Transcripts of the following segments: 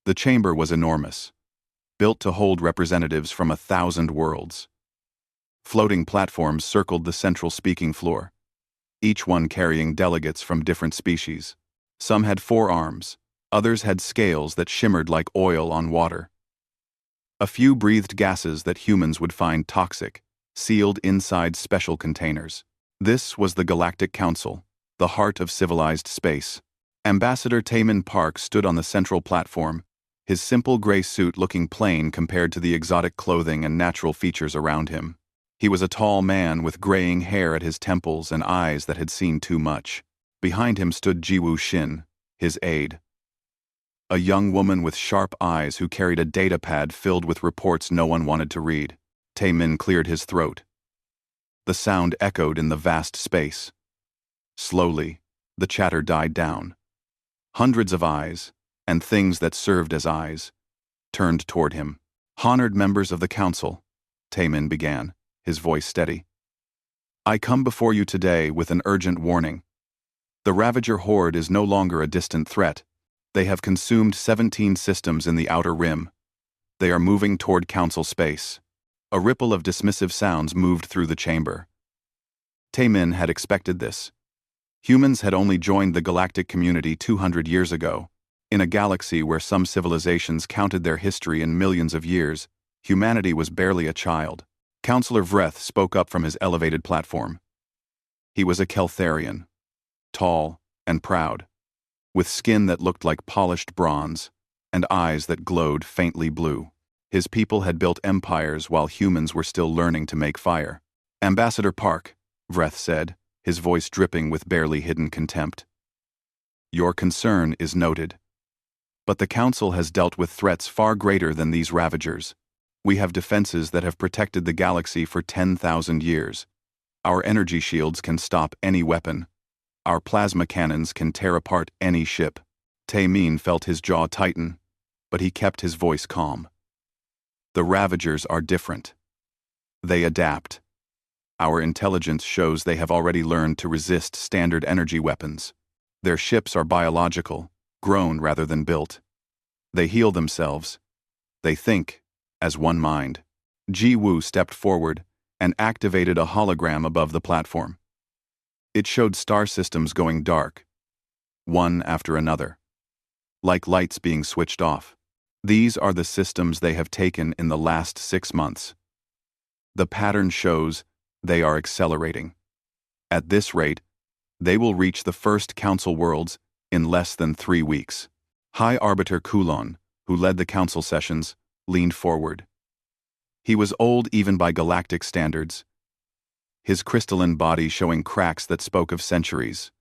The chamber was enormous, built to hold representatives from 1,000 worlds. Floating platforms circled the central speaking floor, each one carrying delegates from different species. Some had 4 arms, others had scales that shimmered like oil on water. A few breathed gases that humans would find toxic, sealed inside special containers. This was the Galactic Council, the heart of civilized space. Ambassador Taemin Park stood on the central platform, his simple gray suit looking plain compared to the exotic clothing and natural features around him. He was a tall man with graying hair at his temples and eyes that had seen too much. Behind him stood Jiwoo Shin, his aide, a young woman with sharp eyes who carried a data pad filled with reports no one wanted to read. Taemin cleared his throat. The sound echoed in the vast space. Slowly, the chatter died down. Hundreds of eyes, and things that served as eyes, turned toward him. "Honored members of the council," Taemin began, his voice steady. "I come before you today with an urgent warning. The Ravager Horde is no longer a distant threat. They have consumed 17 systems in the Outer Rim. They are moving toward council space." A ripple of dismissive sounds moved through the chamber. Taemin had expected this. Humans had only joined the galactic community 200 years ago. In a galaxy where some civilizations counted their history in millions of years, humanity was barely a child. Counselor Vreth spoke up from his elevated platform. He was a Keltharian, tall and proud, with skin that looked like polished bronze, and eyes that glowed faintly blue. His people had built empires while humans were still learning to make fire. "Ambassador Park," Vreth said, his voice dripping with barely hidden contempt. "Your concern is noted. But the Council has dealt with threats far greater than these Ravagers. We have defenses that have protected the galaxy for 10,000 years. Our energy shields can stop any weapon. Our plasma cannons can tear apart any ship." Taemin felt his jaw tighten, but he kept his voice calm. "The Ravagers are different. They adapt. Our intelligence shows they have already learned to resist standard energy weapons. Their ships are biological, grown rather than built. They heal themselves. They think, as one mind." Jiwoo stepped forward and activated a hologram above the platform. It showed star systems going dark, one after another, like lights being switched off. "These are the systems they have taken in the last 6 months. The pattern shows they are accelerating. At this rate, they will reach the first council worlds in less than 3 weeks." High Arbiter Kulon, who led the council sessions, leaned forward. He was old even by galactic standards, his crystalline body showing cracks that spoke of centuries.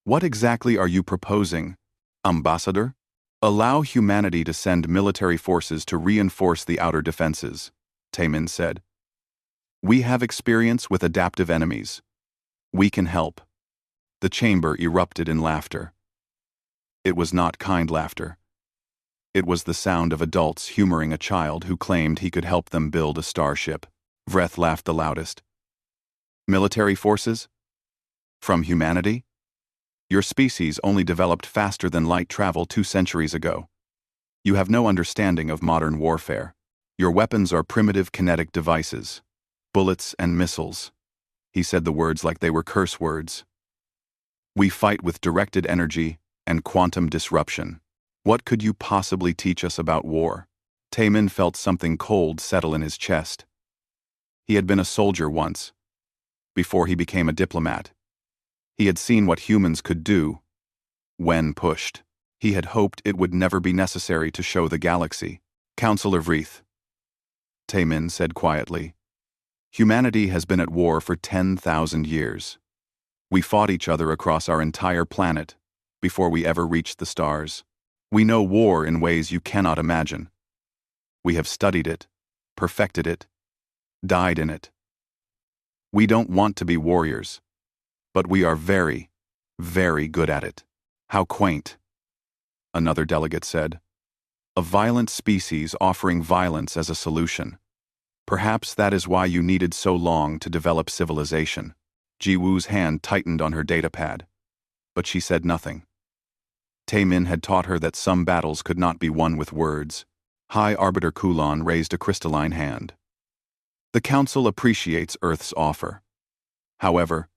"What exactly are you proposing, Ambassador?" "Allow humanity to send military forces to reinforce the outer defenses," Taemin said. "We have experience with adaptive enemies. We can help." The chamber erupted in laughter. It was not kind laughter. It was the sound of adults humoring a child who claimed he could help them build a starship. Vreth laughed the loudest. "Military forces? From humanity? Your species only developed faster than light travel 2 centuries ago. You have no understanding of modern warfare. Your weapons are primitive kinetic devices, bullets and missiles." He said the words like they were curse words. "We fight with directed energy and quantum disruption. What could you possibly teach us about war?" Taemin felt something cold settle in his chest. He had been a soldier once, before he became a diplomat. He had seen what humans could do when pushed. He had hoped it would never be necessary to show the galaxy. "Counselor Vreth," Taemin said quietly, "humanity has been at war for 10,000 years. We fought each other across our entire planet before we ever reached the stars. We know war in ways you cannot imagine. We have studied it, perfected it, died in it. We don't want to be warriors, but we are very, very good at it." "How quaint," another delegate said. "A violent species offering violence as a solution. Perhaps that is why you needed so long to develop civilization." Jiwoo's hand tightened on her datapad, but she said nothing. Taemin had taught her that some battles could not be won with words. High Arbiter Kulon raised a crystalline hand. The Council appreciates Earth's offer. However,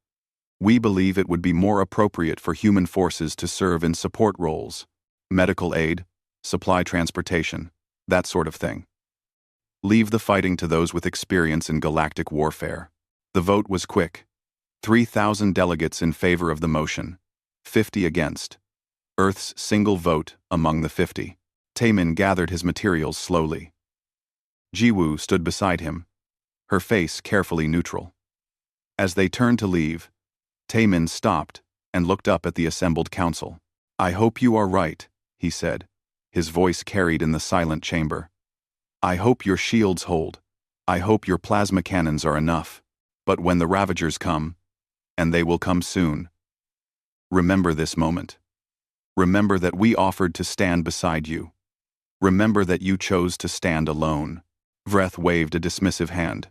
we believe it would be more appropriate for human forces to serve in support roles, medical aid, supply transportation, that sort of thing. Leave the fighting to those with experience in galactic warfare. The vote was quick. 3,000 delegates in favor of the motion, 50 against. Earth's single vote among the 50. Taemin gathered his materials slowly. Jiwoo stood beside him, her face carefully neutral. As they turned to leave, Taemin stopped and looked up at the assembled council. "I hope you are right," he said, his voice carried in the silent chamber. "I hope your shields hold. I hope your plasma cannons are enough. But when the Ravagers come, and they will come soon, remember this moment. Remember that we offered to stand beside you. Remember that you chose to stand alone." Vreth waved a dismissive hand.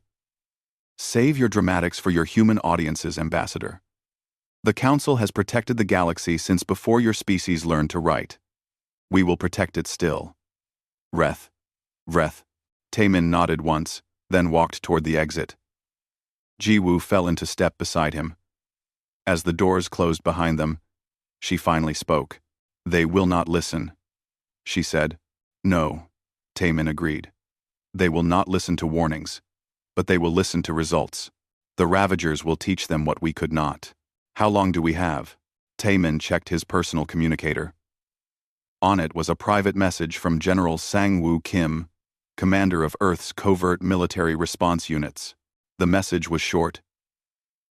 "Save your dramatics for your human audiences, Ambassador. The Council has protected the galaxy since before your species learned to write. We will protect it still." Vreth. Taemin nodded once, then walked toward the exit. Jiwoo fell into step beside him. As the doors closed behind them, she finally spoke. "They will not listen," she said. "No," Taemin agreed. "They will not listen to warnings, but they will listen to results. The Ravagers will teach them what we could not." "How long do we have?" Taemin checked his personal communicator. On it was a private message from General Sang-woo Kim, commander of Earth's covert military response units. The message was short.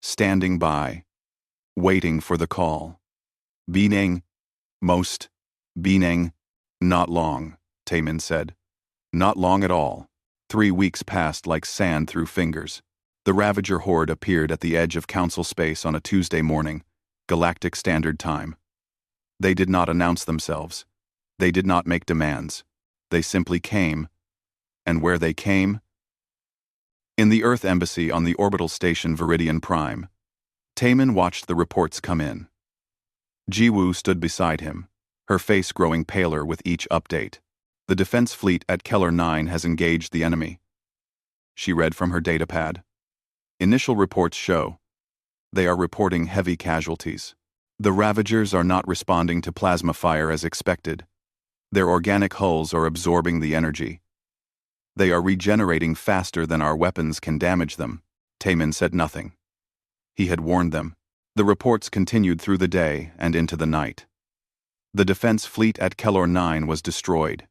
"Standing by. Waiting for the call. Bineng. Most. Bineng. Not long," Taemin said. "Not long at all." 3 weeks passed like sand through fingers. The Ravager horde appeared at the edge of Council space on a Tuesday morning, Galactic Standard Time. They did not announce themselves. They did not make demands. They simply came. And where they came? In the Earth Embassy on the orbital station Viridian Prime, Taemin watched the reports come in. Jiwoo stood beside him, her face growing paler with each update. "The defense fleet at Keller 9 has engaged the enemy," she read from her datapad. "Initial reports show they are reporting heavy casualties. The Ravagers are not responding to plasma fire as expected. Their organic hulls are absorbing the energy. They are regenerating faster than our weapons can damage them." Taemin said nothing. He had warned them. The reports continued through the day and into the night. The defense fleet at Keller 9 was destroyed.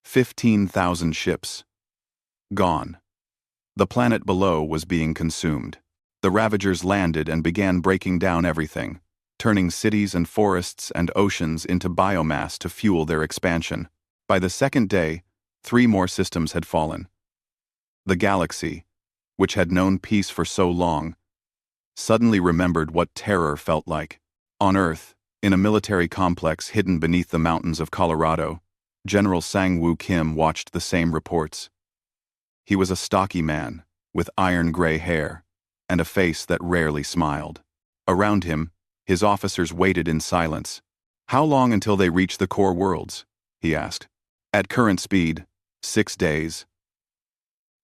15,000 ships. Gone. The planet below was being consumed. The Ravagers landed and began breaking down everything, turning cities and forests and oceans into biomass to fuel their expansion. By the second day, 3 more systems had fallen. The galaxy, which had known peace for so long, suddenly remembered what terror felt like. On Earth, in a military complex hidden beneath the mountains of Colorado, General Sang-woo Kim watched the same reports. He was a stocky man, with iron-gray hair, and a face that rarely smiled. Around him, his officers waited in silence. "How long until they reach the core worlds?" he asked. "At current speed, 6 days,"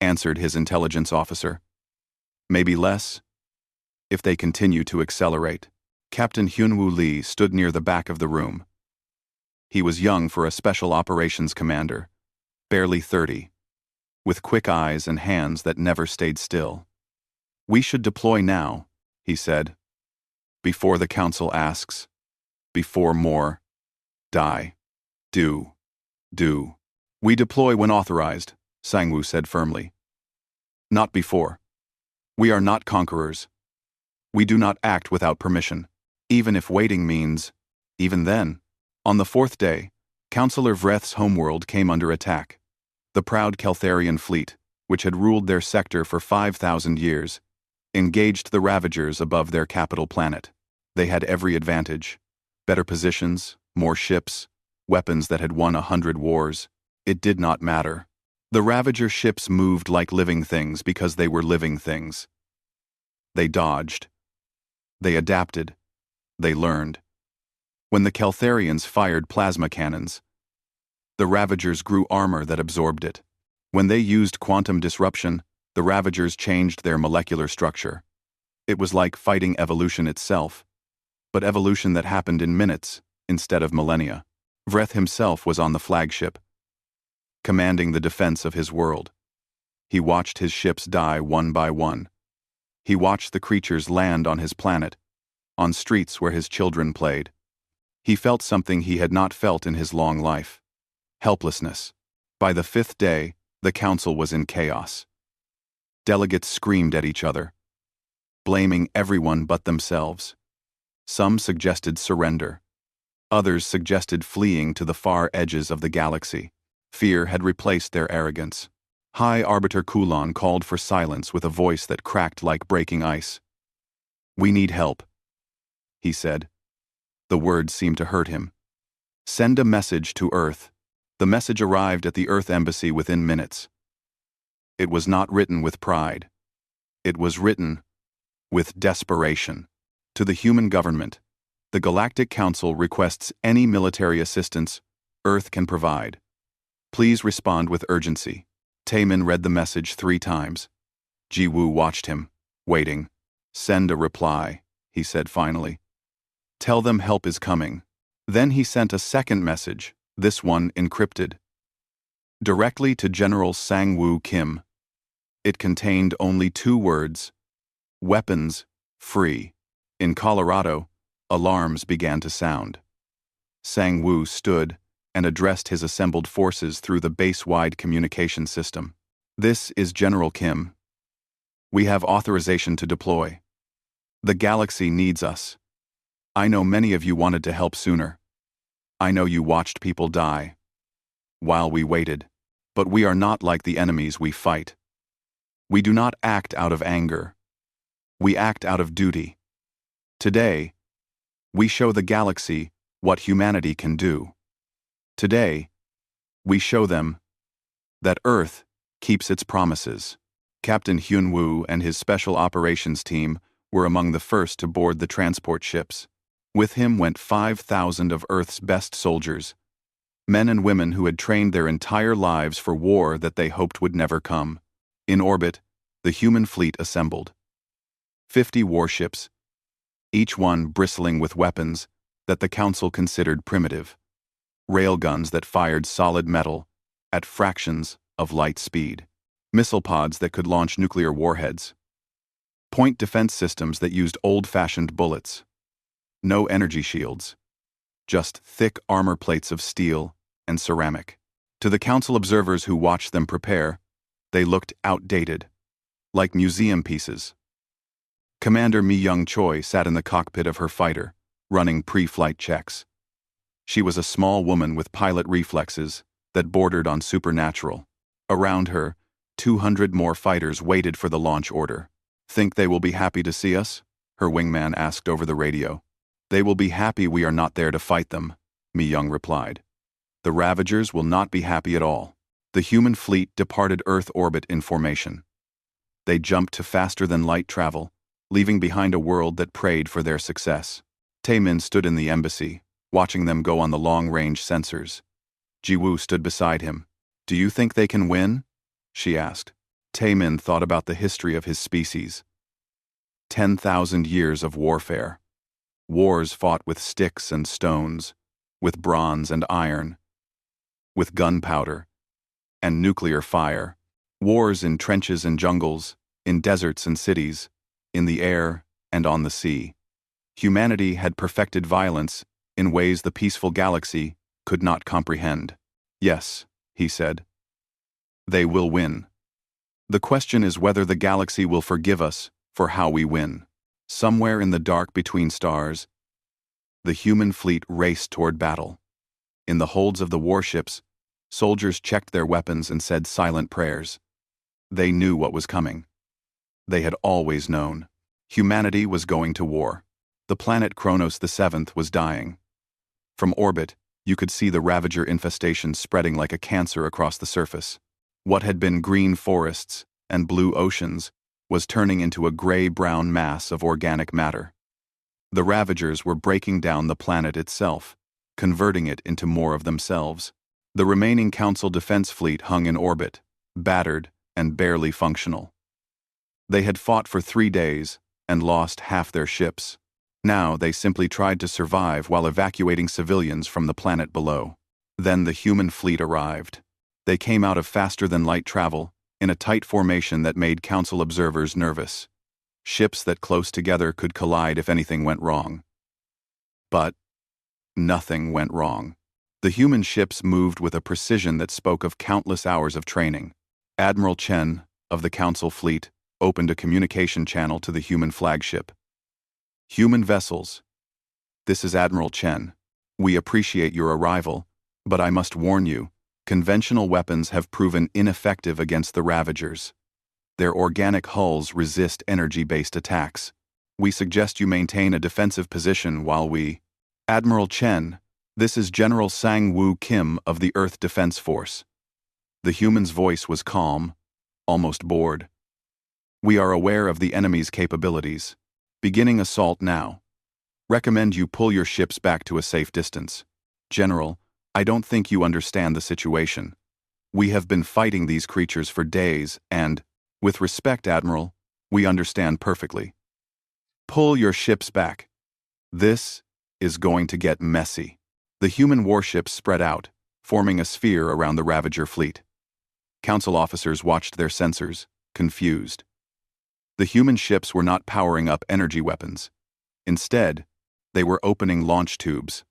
answered his intelligence officer. "Maybe less, if they continue to accelerate." Captain Hyunwoo Lee stood near the back of the room. He was young for a special operations commander, barely 30, with quick eyes and hands that never stayed still. "We should deploy now," he said. "Before the Council asks. Before more die. Do. We deploy when authorized," Sang-woo said firmly. "Not before. We are not conquerors. We do not act without permission, even if waiting means, even then." On the 4th day, Councillor Vreth's homeworld came under attack. The proud Keltharian fleet, which had ruled their sector for 5,000 years, engaged the Ravagers above their capital planet. They had every advantage: better positions, more ships, weapons that had won 100 wars. It did not matter. The Ravager ships moved like living things because they were living things. They dodged. They adapted. They learned. When the Keltharians fired plasma cannons, the Ravagers grew armor that absorbed it. When they used quantum disruption, the Ravagers changed their molecular structure. It was like fighting evolution itself, but evolution that happened in minutes instead of millennia. Vreth himself was on the flagship, commanding the defense of his world. He watched his ships die one by one. He watched the creatures land on his planet, on streets where his children played. He felt something he had not felt in his long life: helplessness. By the 5th day, the council was in chaos. Delegates screamed at each other, blaming everyone but themselves. Some suggested surrender. Others suggested fleeing to the far edges of the galaxy. Fear had replaced their arrogance. High Arbiter Kulon called for silence with a voice that cracked like breaking ice. "We need help," he said. The words seemed to hurt him. "Send a message to Earth." The message arrived at the Earth Embassy within minutes. It was not written with pride. It was written with desperation. To the human government, the Galactic Council requests any military assistance Earth can provide. Please respond with urgency. Taemin read the message 3 times. Jiwoo watched him, waiting. "Send a reply," he said finally. "Tell them help is coming." Then he sent a second message, this one encrypted, directly to General Sang-woo Kim. It contained only 2 words: weapons free. In Colorado, alarms began to sound. Sang-woo stood and addressed his assembled forces through the base-wide communication system. "This is General Kim. We have authorization to deploy. The galaxy needs us. I know many of you wanted to help sooner. I know you watched people die while we waited, but we are not like the enemies we fight. We do not act out of anger. We act out of duty. Today, we show the galaxy what humanity can do. Today, we show them that Earth keeps its promises." Captain Hyun-woo and his special operations team were among the first to board the transport ships. With him went 5,000 of Earth's best soldiers, men and women who had trained their entire lives for war that they hoped would never come. In orbit, the human fleet assembled. 50 warships, each one bristling with weapons that the Council considered primitive. Railguns that fired solid metal at fractions of light speed. Missile pods that could launch nuclear warheads. Point defense systems that used old-fashioned bullets. No energy shields. Just thick armor plates of steel and ceramic. To the Council observers who watched them prepare, they looked outdated, like museum pieces. Commander Mi Young Choi sat in the cockpit of her fighter, running pre-flight checks. She was a small woman with pilot reflexes that bordered on supernatural. Around her, 200 more fighters waited for the launch order. "Think they will be happy to see us?" her wingman asked over the radio. "They will be happy we are not there to fight them," Mi Young replied. "The Ravagers will not be happy at all." The human fleet departed Earth orbit in formation. They jumped to faster-than-light travel, leaving behind a world that prayed for their success. Taemin stood in the embassy, watching them go on the long-range sensors. Jiwoo stood beside him. "Do you think they can win?" she asked. Taemin thought about the history of his species. 10,000 years of warfare. Wars fought with sticks and stones, with bronze and iron, with gunpowder and nuclear fire. Wars in trenches and jungles, in deserts and cities, in the air and on the sea. Humanity had perfected violence in ways the peaceful galaxy could not comprehend. "Yes," he said. "They will win. The question is whether the galaxy will forgive us for how we win." Somewhere in the dark between stars, the human fleet raced toward battle. In the holds of the warships, soldiers checked their weapons and said silent prayers. They knew what was coming. They had always known. Humanity was going to war. The planet Kronos VII was dying. From orbit, you could see the Ravager infestation spreading like a cancer across the surface. What had been green forests and blue oceans was turning into a gray-brown mass of organic matter. The Ravagers were breaking down the planet itself, converting it into more of themselves. The remaining Council defense fleet hung in orbit, battered and barely functional. They had fought for 3 days and lost half their ships. Now they simply tried to survive while evacuating civilians from the planet below. Then the human fleet arrived. They came out of faster-than-light travel, in a tight formation that made Council observers nervous. Ships that close together could collide if anything went wrong. But nothing went wrong. The human ships moved with a precision that spoke of countless hours of training. Admiral Chen, of the Council fleet, opened a communication channel to the human flagship. Human vessels. This is Admiral Chen. We appreciate your arrival, but I must warn you, conventional weapons have proven ineffective against the Ravagers. Their organic hulls resist energy-based attacks. We suggest you maintain a defensive position while we... Admiral Chen, this is General Sang-Woo Kim of the Earth Defense Force. The human's voice was calm, almost bored. We are aware of the enemy's capabilities. Beginning assault now. Recommend you pull your ships back to a safe distance. General, I don't think you understand the situation. We have been fighting these creatures for days and, with respect, Admiral, we understand perfectly. Pull your ships back. This is going to get messy. The human warships spread out, forming a sphere around the Ravager fleet. Council officers watched their sensors, confused. The human ships were not powering up energy weapons. Instead, they were opening launch tubes.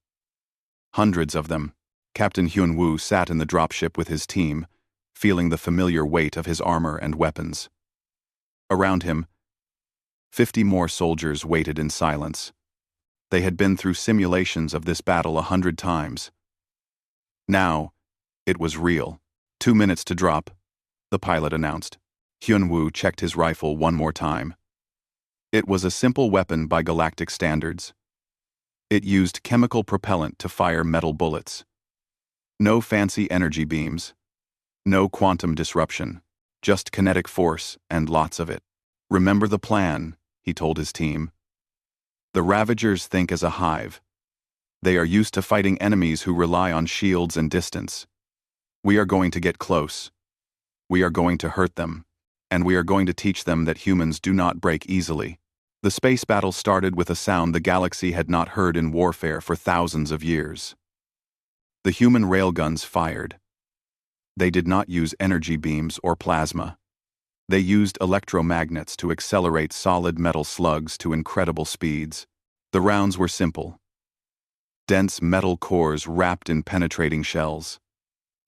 Hundreds of them. Captain Hyun-woo sat in the dropship with his team, feeling the familiar weight of his armor and weapons. Around him, 50 more soldiers waited in silence. They had been through simulations of this battle 100 times. Now, it was real. 2 minutes to drop, the pilot announced. Hyun-woo checked his rifle one more time. It was a simple weapon by galactic standards. It used chemical propellant to fire metal bullets. No fancy energy beams. No quantum disruption. Just kinetic force and lots of it. Remember the plan, he told his team. The Ravagers think as a hive. They are used to fighting enemies who rely on shields and distance. We are going to get close. We are going to hurt them. And we are going to teach them that humans do not break easily. The space battle started with a sound the galaxy had not heard in warfare for thousands of years. The human railguns fired. They did not use energy beams or plasma. They used electromagnets to accelerate solid metal slugs to incredible speeds. The rounds were simple. Dense metal cores wrapped in penetrating shells.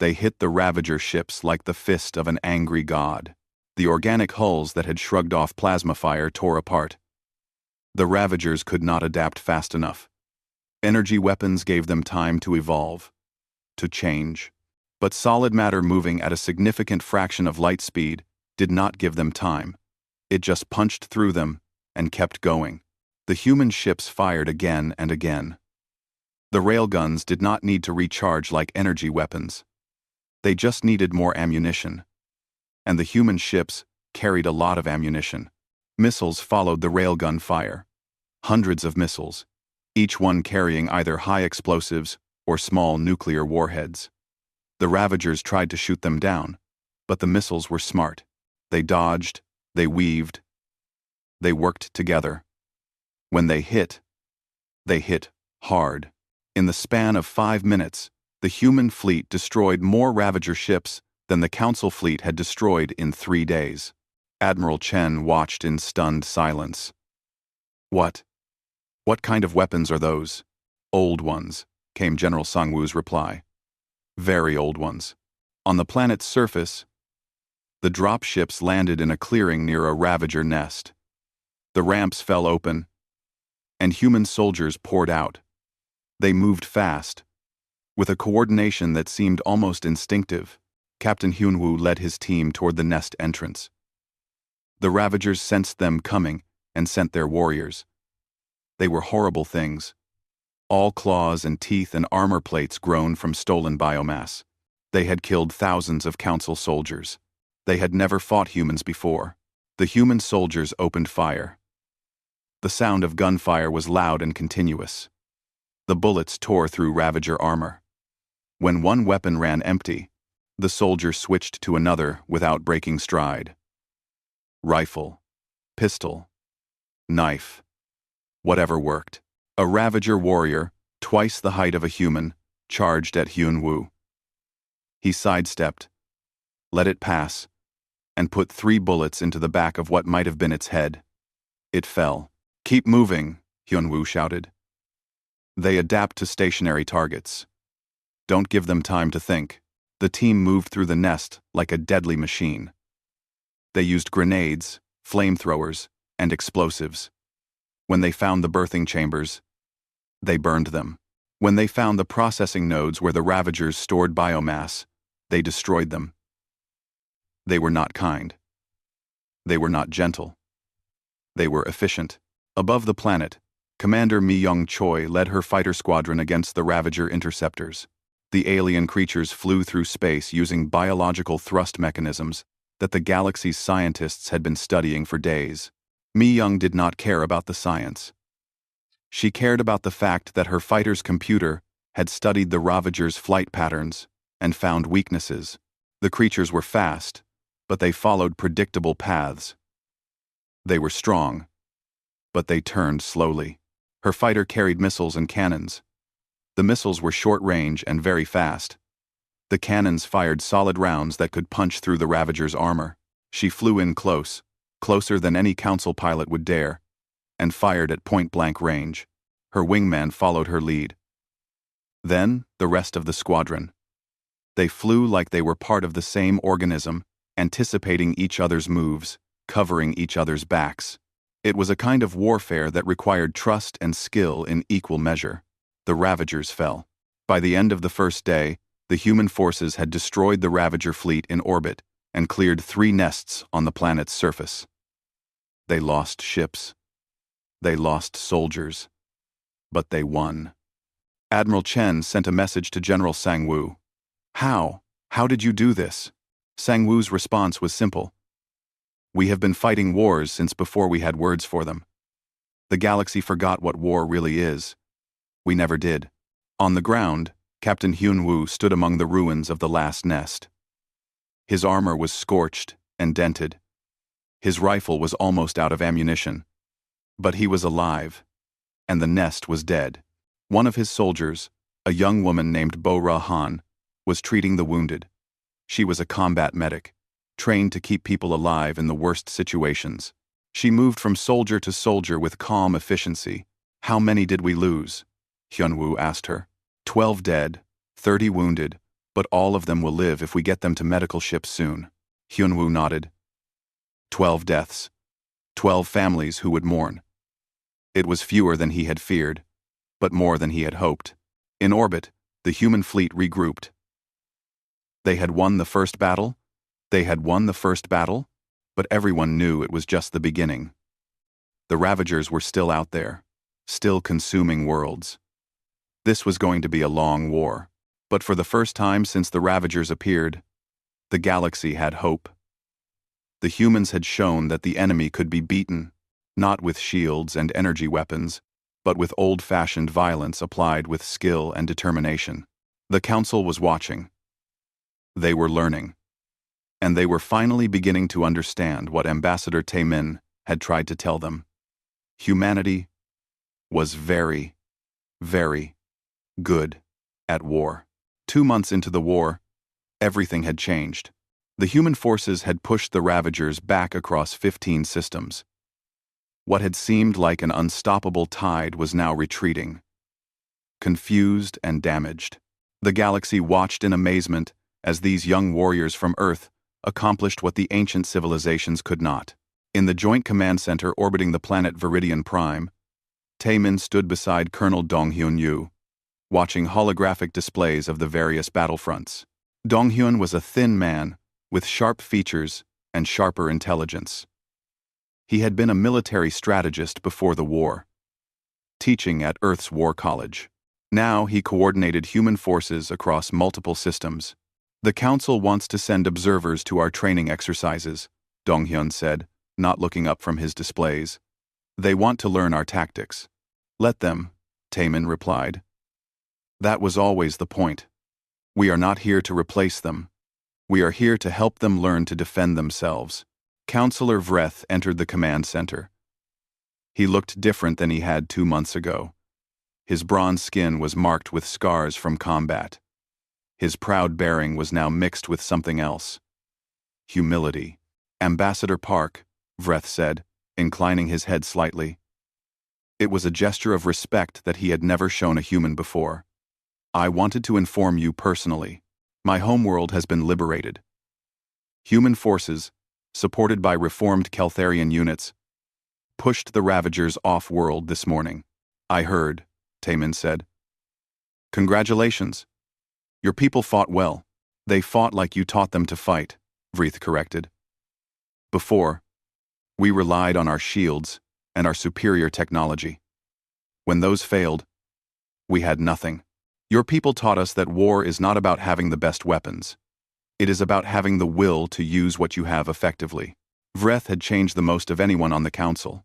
They hit the Ravager ships like the fist of an angry god. The organic hulls that had shrugged off plasma fire tore apart. The Ravagers could not adapt fast enough. Energy weapons gave them time to evolve, to change. But solid matter moving at a significant fraction of light speed did not give them time. It just punched through them and kept going. The human ships fired again and again. The railguns did not need to recharge like energy weapons. They just needed more ammunition. And the human ships carried a lot of ammunition. Missiles followed the railgun fire. Hundreds of missiles, each one carrying either high explosives or small nuclear warheads. The Ravagers tried to shoot them down, but the missiles were smart. They dodged, they weaved, they worked together. When they hit hard. In the span of 5 minutes, the human fleet destroyed more Ravager ships than the Council fleet had destroyed in 3 days. Admiral Chen watched in stunned silence. What? What kind of weapons are those? Old ones, came General Sang-woo's reply. Very old ones. On the planet's surface, the dropships landed in a clearing near a Ravager nest. The ramps fell open, and human soldiers poured out. They moved fast, with a coordination that seemed almost instinctive. Captain Hyun-woo led his team toward the nest entrance. The Ravagers sensed them coming and sent their warriors. They were horrible things. All claws and teeth and armor plates grown from stolen biomass. They had killed thousands of Council soldiers. They had never fought humans before. The human soldiers opened fire. The sound of gunfire was loud and continuous. The bullets tore through Ravager armor. When one weapon ran empty, the soldier switched to another without breaking stride. Rifle, pistol, knife, whatever worked. A Ravager warrior, twice the height of a human, charged at Hyun-woo. He sidestepped, let it pass, and put 3 bullets into the back of what might have been its head. It fell. Keep moving, Hyun-woo shouted. They adapt to stationary targets. Don't give them time to think. The team moved through the nest like a deadly machine. They used grenades, flamethrowers, and explosives. When they found the birthing chambers, they burned them. When they found the processing nodes where the Ravagers stored biomass, they destroyed them. They were not kind. They were not gentle. They were efficient. Above the planet, Commander Mi-young Choi led her fighter squadron against the Ravager interceptors. The alien creatures flew through space using biological thrust mechanisms that the galaxy's scientists had been studying for days. Mi-young did not care about the science. She cared about the fact that her fighter's computer had studied the Ravagers' flight patterns and found weaknesses. The creatures were fast, but they followed predictable paths. They were strong, but they turned slowly. Her fighter carried missiles and cannons. The missiles were short-range and very fast. The cannons fired solid rounds that could punch through the Ravager's armor. She flew in close, closer than any council pilot would dare, and fired at point-blank range. Her wingman followed her lead. Then, the rest of the squadron. They flew like they were part of the same organism, anticipating each other's moves, covering each other's backs. It was a kind of warfare that required trust and skill in equal measure. The Ravagers fell. By the end of the first day, the human forces had destroyed the Ravager fleet in orbit and cleared 3 nests on the planet's surface. They lost ships. They lost soldiers. But they won. Admiral Chen sent a message to General Sang-woo. How? How did you do this? Sang-woo's response was simple. We have been fighting wars since before we had words for them. The galaxy forgot what war really is. We never did. On the ground, Captain Hyun-woo stood among the ruins of the last nest. His armor was scorched and dented. His rifle was almost out of ammunition. But he was alive, and the nest was dead. One of his soldiers, a young woman named Bo-ra Han, was treating the wounded. She was a combat medic, trained to keep people alive in the worst situations. She moved from soldier to soldier with calm efficiency. How many did we lose? Hyun-woo asked her. 12 dead, 30 wounded, but all of them will live if we get them to medical ships soon. Hyun-woo nodded. 12 deaths. 12 families who would mourn. It was fewer than he had feared, but more than he had hoped. In orbit, the human fleet regrouped. They had won the first battle? They had won the first battle, but everyone knew it was just the beginning. The Ravagers were still out there, still consuming worlds. This was going to be a long war, but for the first time since the Ravagers appeared, the galaxy had hope. The humans had shown that the enemy could be beaten, not with shields and energy weapons, but with old-fashioned violence applied with skill and determination. The Council was watching. They were learning. And they were finally beginning to understand what Ambassador Tae-min had tried to tell them. Humanity was very, very good at war. 2 months into the war, everything had changed. The human forces had pushed the Ravagers back across 15 systems. What had seemed like an unstoppable tide was now retreating. Confused and damaged, the galaxy watched in amazement as these young warriors from Earth accomplished what the ancient civilizations could not. In the Joint Command Center orbiting the planet Viridian Prime, Tae-min stood beside Colonel Dong-hyun, watching holographic displays of the various battlefronts. Dong-hyun was a thin man with sharp features and sharper intelligence. He had been a military strategist before the war, teaching at Earth's War College. Now he coordinated human forces across multiple systems. The Council wants to send observers to our training exercises, Dong-hyun said, not looking up from his displays. They want to learn our tactics. Let them, Taman replied. That was always the point. We are not here to replace them. We are here to help them learn to defend themselves. Counselor Vreth entered the command center. He looked different than he had 2 months ago. His bronze skin was marked with scars from combat. His proud bearing was now mixed with something else. Humility. Ambassador Park, Vreth said, inclining his head slightly. It was a gesture of respect that he had never shown a human before. I wanted to inform you personally. My homeworld has been liberated. Human forces, supported by reformed Keltharian units, pushed the Ravagers off-world this morning. I heard, Taman said. Congratulations. Your people fought well. They fought like you taught them to fight, Vreth corrected. Before, we relied on our shields and our superior technology. When those failed, we had nothing. Your people taught us that war is not about having the best weapons. It is about having the will to use what you have effectively. Vreth had changed the most of anyone on the council.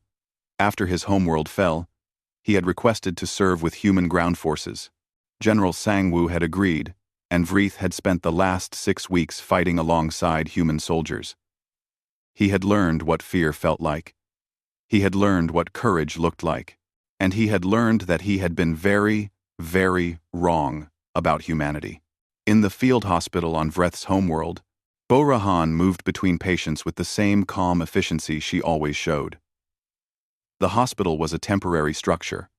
After his homeworld fell, he had requested to serve with human ground forces. General Sangwoo had agreed, and Vreth had spent the last 6 weeks fighting alongside human soldiers. He had learned what fear felt like. He had learned what courage looked like. And he had learned that he had been very, very wrong about humanity. In the field hospital on Vreth's homeworld, Bo-Rahan moved between patients with the same calm efficiency she always showed. The hospital was a temporary structure,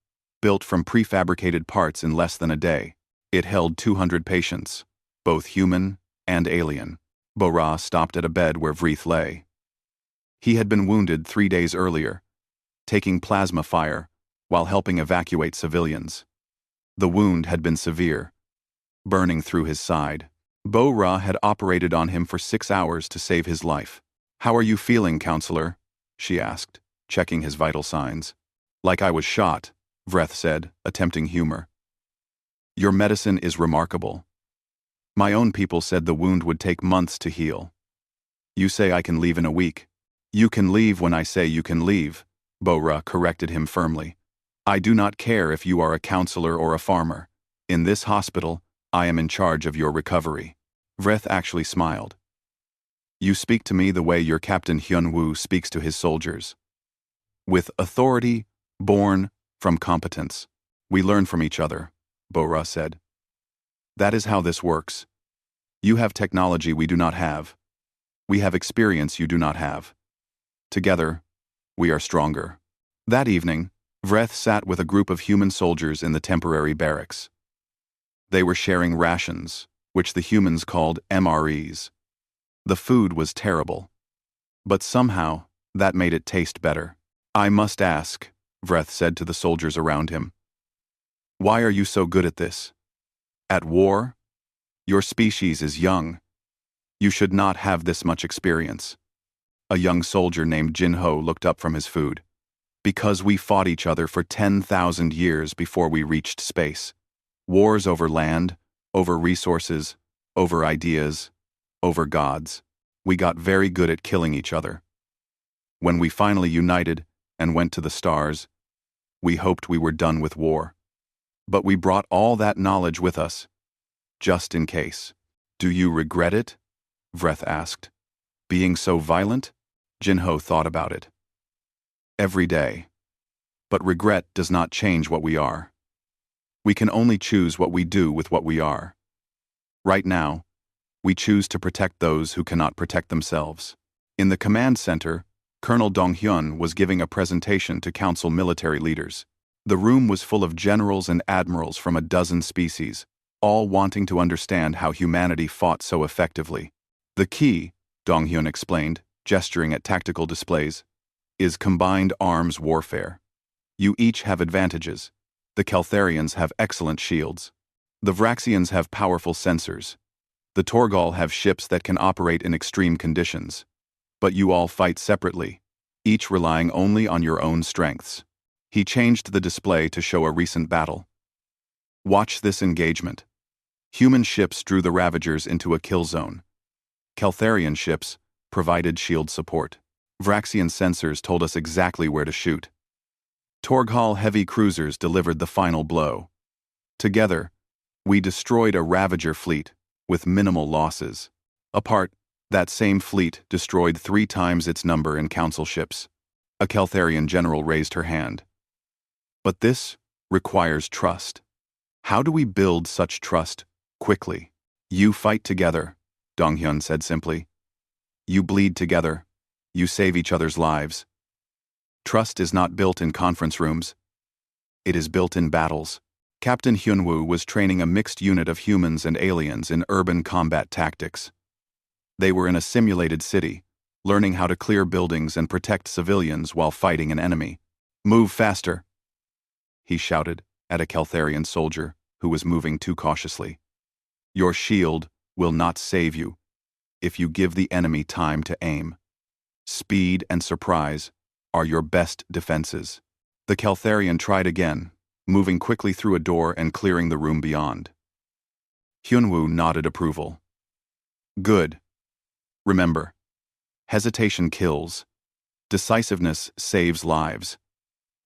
built from prefabricated parts in less than a day. It held 200 patients, both human and alien. Bo-Ra stopped at a bed where Vreth lay. He had been wounded 3 days earlier, taking plasma fire while helping evacuate civilians. The wound had been severe, burning through his side. Bo-Ra had operated on him for 6 hours to save his life. How are you feeling, counselor? She asked, checking his vital signs. Like I was shot, Vreth said, attempting humor. Your medicine is remarkable. My own people said the wound would take months to heal. You say I can leave in a week. You can leave when I say you can leave, Bo-Ra corrected him firmly. I do not care if you are a counselor or a farmer. In this hospital, I am in charge of your recovery. Vreth actually smiled. You speak to me the way your Captain Hyun-woo speaks to his soldiers. With authority born from competence. We learn from each other, Bo-Ra said. That is how this works. You have technology we do not have. We have experience you do not have. Together, we are stronger. That evening, Vreth sat with a group of human soldiers in the temporary barracks. They were sharing rations, which the humans called MREs. The food was terrible. But somehow, that made it taste better. I must ask, Vreth said to the soldiers around him. Why are you so good at this? At war? Your species is young. You should not have this much experience. A young soldier named Jin-Ho looked up from his food. Because we fought each other for 10,000 years before we reached space. Wars over land, over resources, over ideas, over gods. We got very good at killing each other. When we finally united and went to the stars, we hoped we were done with war. But we brought all that knowledge with us, just in case. Do you regret it? Vreth asked. Being so violent? Jin-Ho thought about it. Every day. But regret does not change what we are. We can only choose what we do with what we are. Right now, we choose to protect those who cannot protect themselves. In the command center, Colonel Dong-hyun was giving a presentation to council military leaders. The room was full of generals and admirals from a dozen species, all wanting to understand how humanity fought so effectively. The key, Dong-hyun explained, gesturing at tactical displays, is combined arms warfare. You each have advantages. The Keltharians have excellent shields. The Vraxians have powerful sensors. The Torgal have ships that can operate in extreme conditions. But you all fight separately, each relying only on your own strengths. He changed the display to show a recent battle. Watch this engagement. Human ships drew the Ravagers into a kill zone. Keltharian ships provided shield support. Vraxian sensors told us exactly where to shoot. Torghal heavy cruisers delivered the final blow. Together, we destroyed a Ravager fleet with minimal losses. Apart, that same fleet destroyed 3 times its number in council ships. A Keltharian general raised her hand. But this requires trust. How do we build such trust quickly? You fight together, Donghyun said simply. You bleed together. You save each other's lives. Trust is not built in conference rooms. It is built in battles. Captain Hyunwoo was training a mixed unit of humans and aliens in urban combat tactics. They were in a simulated city, learning how to clear buildings and protect civilians while fighting an enemy. Move faster, he shouted at a Keltharian soldier who was moving too cautiously. Your shield will not save you if you give the enemy time to aim. Speed and surprise are your best defenses. The Keltharian tried again, moving quickly through a door and clearing the room beyond. Hyunwoo nodded approval. Good. Remember, hesitation kills. Decisiveness saves lives.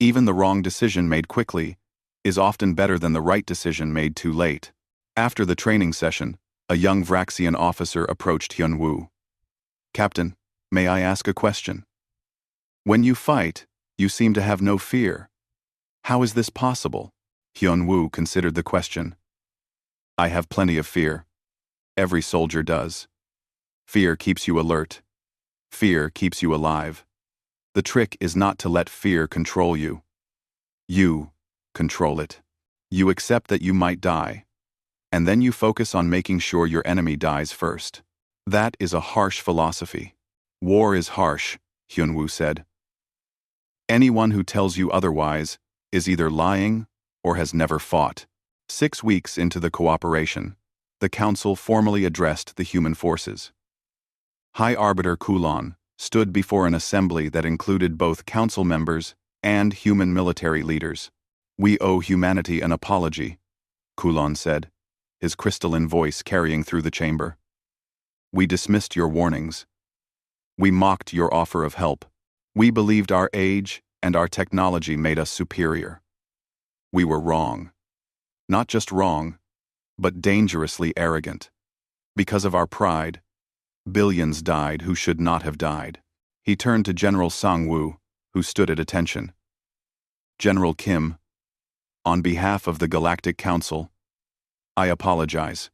Even the wrong decision made quickly is often better than the right decision made too late. After the training session, a young Vraxian officer approached Hyunwoo. Captain, may I ask a question? When you fight, you seem to have no fear. How is this possible? Hyunwoo considered the question. I have plenty of fear. Every soldier does. Fear keeps you alert. Fear keeps you alive. The trick is not to let fear control you. You control it. You accept that you might die, and then you focus on making sure your enemy dies first. That is a harsh philosophy. War is harsh, Hyunwoo said. Anyone who tells you otherwise is either lying or has never fought. 6 weeks into the cooperation, the Council formally addressed the human forces. High Arbiter Kulon stood before an assembly that included both Council members and human military leaders. We owe humanity an apology, Kulon said, his crystalline voice carrying through the chamber. We dismissed your warnings. We mocked your offer of help. We believed our age and our technology made us superior. We were wrong. Not just wrong, but dangerously arrogant. Because of our pride, billions died who should not have died. He turned to General Sang-woo, who stood at attention. General Kim, on behalf of the Galactic Council, I apologize.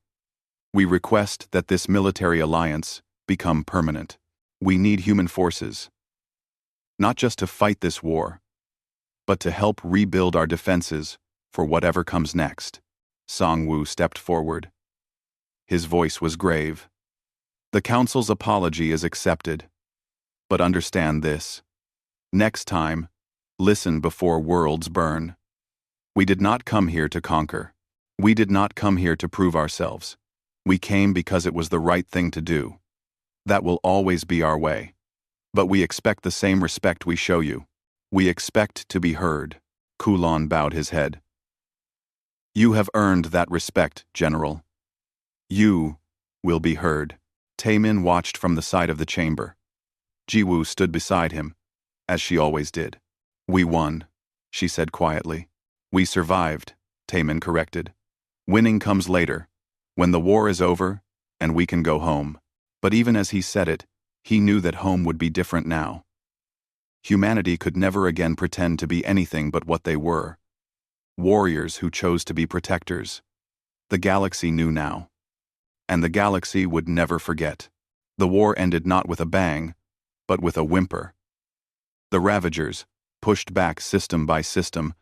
We request that this military alliance become permanent. We need human forces, not just to fight this war, but to help rebuild our defenses for whatever comes next. Sang-woo stepped forward. His voice was grave. The Council's apology is accepted, but understand this. Next time, listen before worlds burn. We did not come here to conquer. We did not come here to prove ourselves. We came because it was the right thing to do. That will always be our way. But we expect the same respect we show you. We expect to be heard. Kulon bowed his head. You have earned that respect, General. You will be heard. Taemin watched from the side of the chamber. Jiwoo stood beside him, as she always did. We won, she said quietly. We survived, Taemin corrected. Winning comes later, when the war is over and we can go home. But even as he said it, he knew that home would be different now. Humanity could never again pretend to be anything but what they were. Warriors who chose to be protectors. The galaxy knew now. And the galaxy would never forget. The war ended not with a bang, but with a whimper. The Ravagers, pushed back system by system,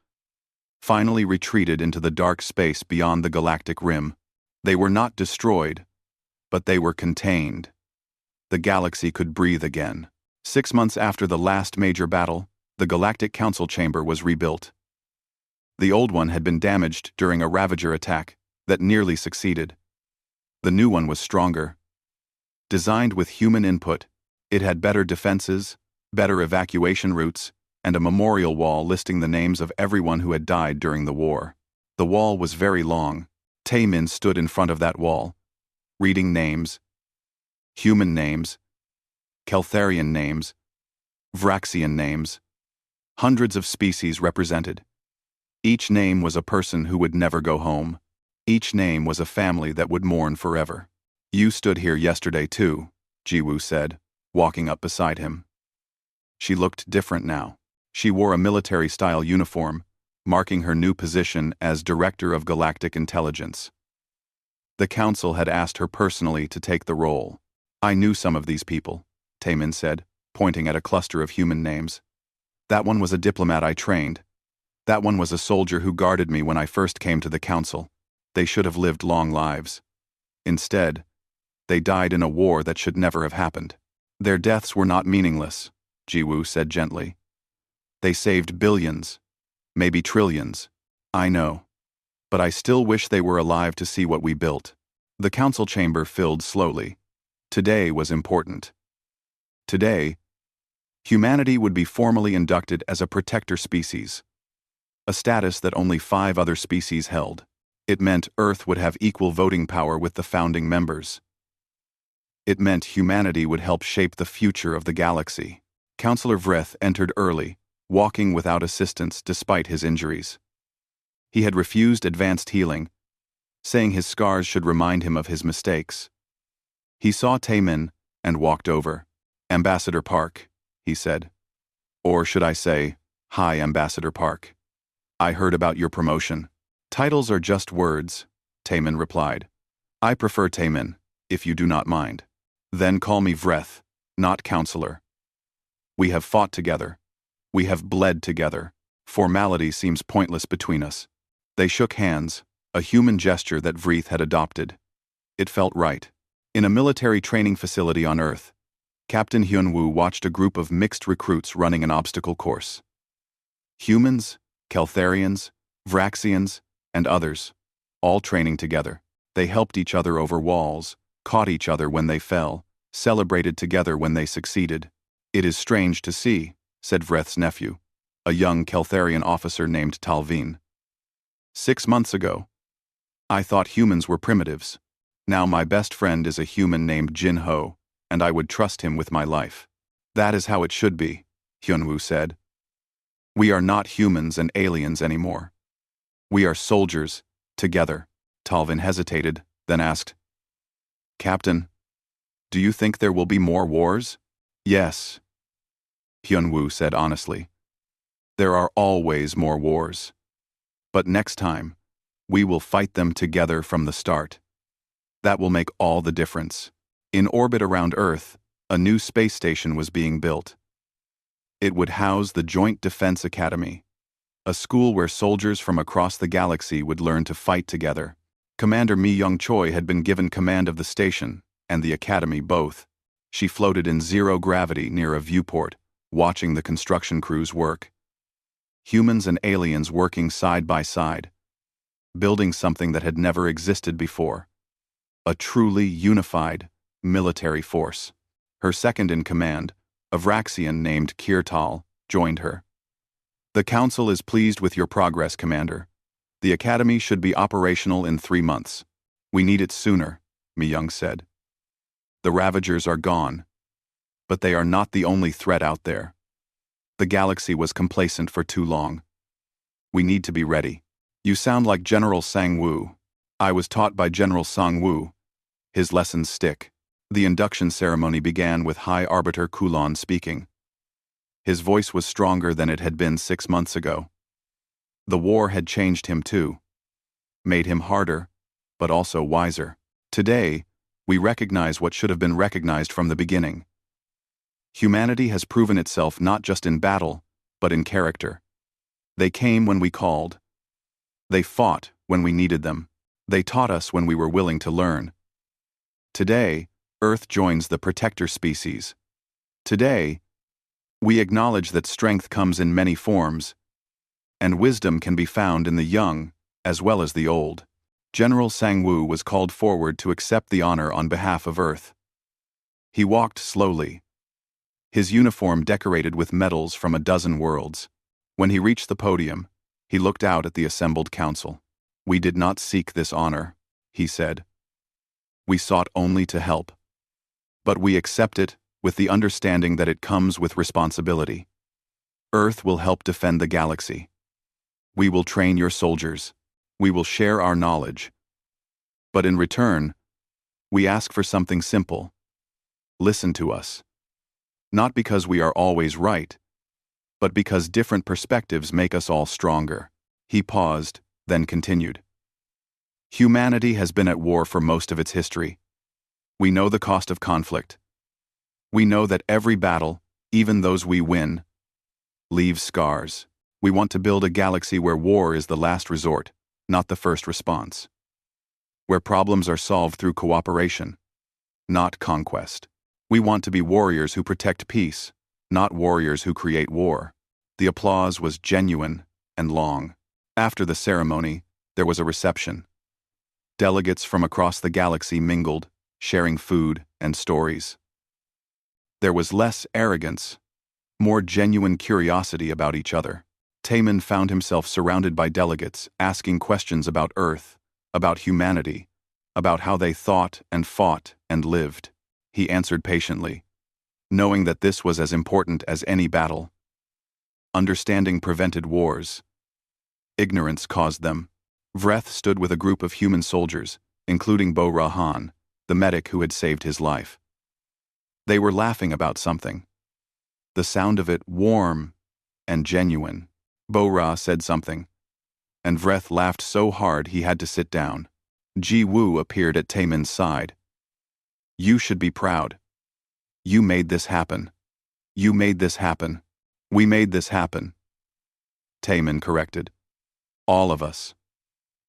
finally retreated into the dark space beyond the galactic rim. They were not destroyed, but they were contained. The galaxy could breathe again. 6 months after the last major battle, the Galactic Council chamber was rebuilt. The old one had been damaged during a Ravager attack that nearly succeeded. The new one was stronger. Designed with human input, it had better defenses, better evacuation routes, and a memorial wall listing the names of everyone who had died during the war. The wall was very long. Taemin stood in front of that wall, reading names. Human names, Keltharian names, Vraxian names. Hundreds of species represented. Each name was a person who would never go home. Each name was a family that would mourn forever. You stood here yesterday too, Jiwoo said, walking up beside him. She looked different now. She wore a military-style uniform, marking her new position as Director of Galactic Intelligence. The Council had asked her personally to take the role. I knew some of these people, Taemin said, pointing at a cluster of human names. That one was a diplomat I trained. That one was a soldier who guarded me when I first came to the Council. They should have lived long lives. Instead, they died in a war that should never have happened. Their deaths were not meaningless, Jiwoo said gently. They saved billions, maybe trillions. I know. But I still wish they were alive to see what we built. The council chamber filled slowly. Today was important. Today, humanity would be formally inducted as a protector species, a status that only 5 other species held. It meant Earth would have equal voting power with the founding members. It meant humanity would help shape the future of the galaxy. Councillor Vreth entered early, walking without assistance despite his injuries. He had refused advanced healing, saying his scars should remind him of his mistakes. He saw Taemin and walked over. Ambassador Park, he said. Or should I say, Hi, Ambassador Park. I heard about your promotion. Titles are just words, Taemin replied. I prefer Taemin, if you do not mind. Then call me Vreth, not Counselor. We have fought together. We have bled together. Formality seems pointless between us. They shook hands, a human gesture that Vreth had adopted. It felt right. In a military training facility on Earth, Captain Hyunwoo watched a group of mixed recruits running an obstacle course. Humans, Keltharians, Vraxians, and others, all training together. They helped each other over walls, caught each other when they fell, celebrated together when they succeeded. It is strange to see, said Vreth's nephew, a young Keltharian officer named Talvin. 6 months ago, I thought humans were primitives. Now my best friend is a human named Jin Ho, and I would trust him with my life. That is how it should be, Hyunwoo said. We are not humans and aliens anymore. We are soldiers, together. Talvin hesitated, then asked, Captain, do you think there will be more wars? Yes, Hyunwoo said honestly. There are always more wars. But next time, we will fight them together from the start. That will make all the difference. In orbit around Earth, a new space station was being built. It would house the Joint Defense Academy, a school where soldiers from across the galaxy would learn to fight together. Commander Mi Young-choi had been given command of the station and the academy both. She floated in zero gravity near a viewport, watching the construction crews work. Humans and aliens working side by side, building something that had never existed before. A truly unified military force. Her second in command, a Vraxian named Kirtal, joined her. The Council is pleased with your progress, Commander. The Academy should be operational in 3 months. We need it sooner, Mi Young said. The Ravagers are gone, but they are not the only threat out there. The galaxy was complacent for too long. We need to be ready. You sound like General Sang-woo. I was taught by General Sang-woo. His lessons stick. The induction ceremony began with High Arbiter Kulon speaking. His voice was stronger than it had been 6 months ago. The war had changed him too. Made him harder, but also wiser. Today, we recognize what should have been recognized from the beginning. Humanity has proven itself not just in battle, but in character. They came when we called. They fought when we needed them. They taught us when we were willing to learn. Today, Earth joins the protector species. Today, we acknowledge that strength comes in many forms, and wisdom can be found in the young as well as the old. General Sang-woo was called forward to accept the honor on behalf of Earth. He walked slowly, his uniform decorated with medals from a dozen worlds. When he reached the podium, he looked out at the assembled council. We did not seek this honor, he said. We sought only to help. But we accept it with the understanding that it comes with responsibility. Earth will help defend the galaxy. We will train your soldiers. We will share our knowledge. But in return, we ask for something simple. Listen to us. Not because we are always right, but because different perspectives make us all stronger." He paused, then continued. "Humanity has been at war for most of its history. We know the cost of conflict. We know that every battle, even those we win, leaves scars. We want to build a galaxy where war is the last resort, not the first response. Where problems are solved through cooperation, not conquest. We want to be warriors who protect peace, not warriors who create war." The applause was genuine and long. After the ceremony, there was a reception. Delegates from across the galaxy mingled, sharing food and stories. There was less arrogance, more genuine curiosity about each other. Taman found himself surrounded by delegates asking questions about Earth, about humanity, about how they thought and fought and lived. He answered patiently, knowing that this was as important as any battle. Understanding prevented wars. Ignorance caused them. Vreth stood with a group of human soldiers, including Bo Rahan, the medic who had saved his life. They were laughing about something. The sound of it warm and genuine. Bo Ra said something, and Vreth laughed so hard he had to sit down. Ji Woo appeared at Taman's side. "You should be proud. You made this happen. You made this happen. We made this happen." Taman corrected. "All of us.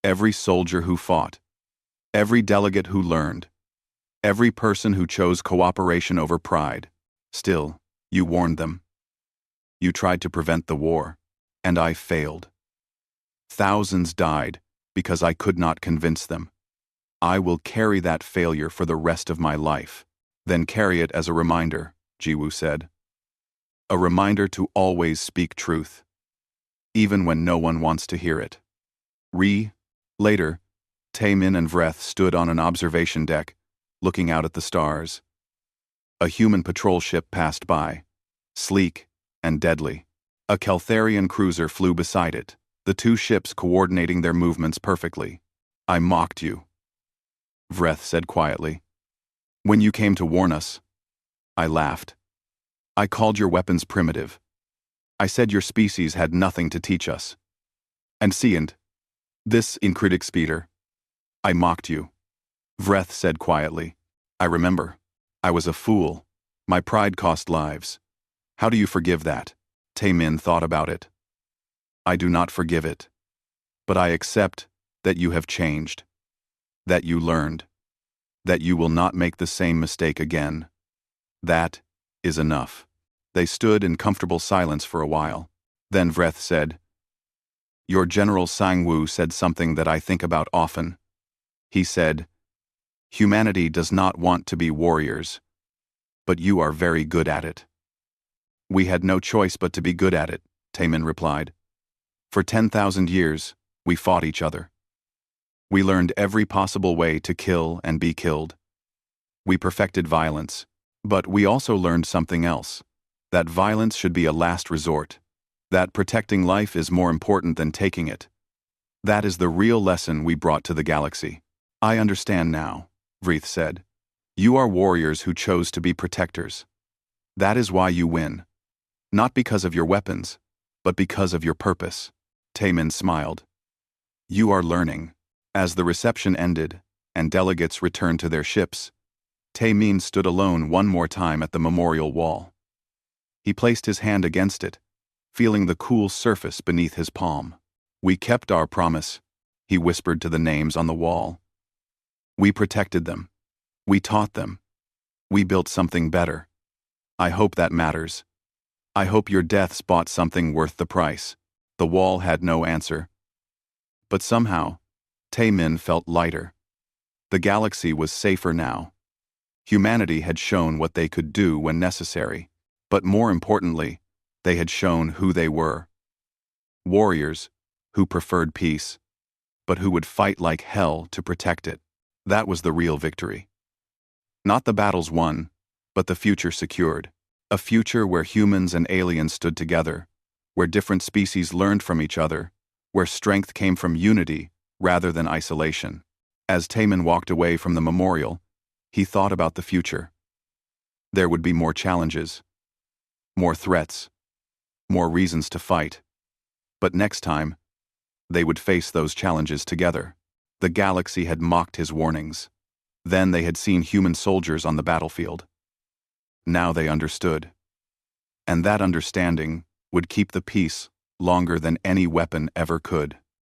Every soldier who fought. Every delegate who learned. Every person who chose cooperation over pride. Still, you warned them. You tried to prevent the war, and I failed. Thousands died because I could not convince them. I will carry that failure for the rest of my life." "Then carry it as a reminder," Jiwoo said. "A reminder to always speak truth, even when no one wants to hear it." Later, Taemin and Vreth stood on an observation deck, looking out at the stars. A human patrol ship passed by, sleek and deadly. A Keltharian cruiser flew beside it, the two ships coordinating their movements perfectly. "I mocked you," Vreth said quietly. "When you came to warn us, I laughed. I called your weapons primitive. I said your species had nothing to teach us. And Seant, this Incritic speeder, I mocked you," Vreth said quietly. "I remember. I was a fool. My pride cost lives. How do you forgive that?" Taemin thought about it. "I do not forgive it. But I accept that you have changed. That you learned. That you will not make the same mistake again. That is enough." They stood in comfortable silence for a while. Then Vreth said, "Your General Sangwoo said something that I think about often. He said, 'Humanity does not want to be warriors, but you are very good at it.'" "We had no choice but to be good at it," Taemin replied. "For 10,000 years, we fought each other. We learned every possible way to kill and be killed. We perfected violence, but we also learned something else, that violence should be a last resort, that protecting life is more important than taking it. That is the real lesson we brought to the galaxy." "I understand now," Vreth said. "You are warriors who chose to be protectors. That is why you win. Not because of your weapons, but because of your purpose." Taemin smiled. "You are learning." As the reception ended, and delegates returned to their ships, Taemin stood alone one more time at the memorial wall. He placed his hand against it, feeling the cool surface beneath his palm. "We kept our promise," he whispered to the names on the wall. "We protected them. We taught them. We built something better. I hope that matters. I hope your deaths bought something worth the price." The wall had no answer. But somehow, Taemin felt lighter. The galaxy was safer now. Humanity had shown what they could do when necessary. But more importantly, they had shown who they were. Warriors who preferred peace, but who would fight like hell to protect it. That was the real victory. Not the battles won, but the future secured. A future where humans and aliens stood together, where different species learned from each other, where strength came from unity rather than isolation. As Taman walked away from the memorial, he thought about the future. There would be more challenges, more threats, more reasons to fight. But next time, they would face those challenges together. The galaxy had mocked his warnings. Then they had seen human soldiers on the battlefield. Now they understood. And that understanding would keep the peace longer than any weapon ever could.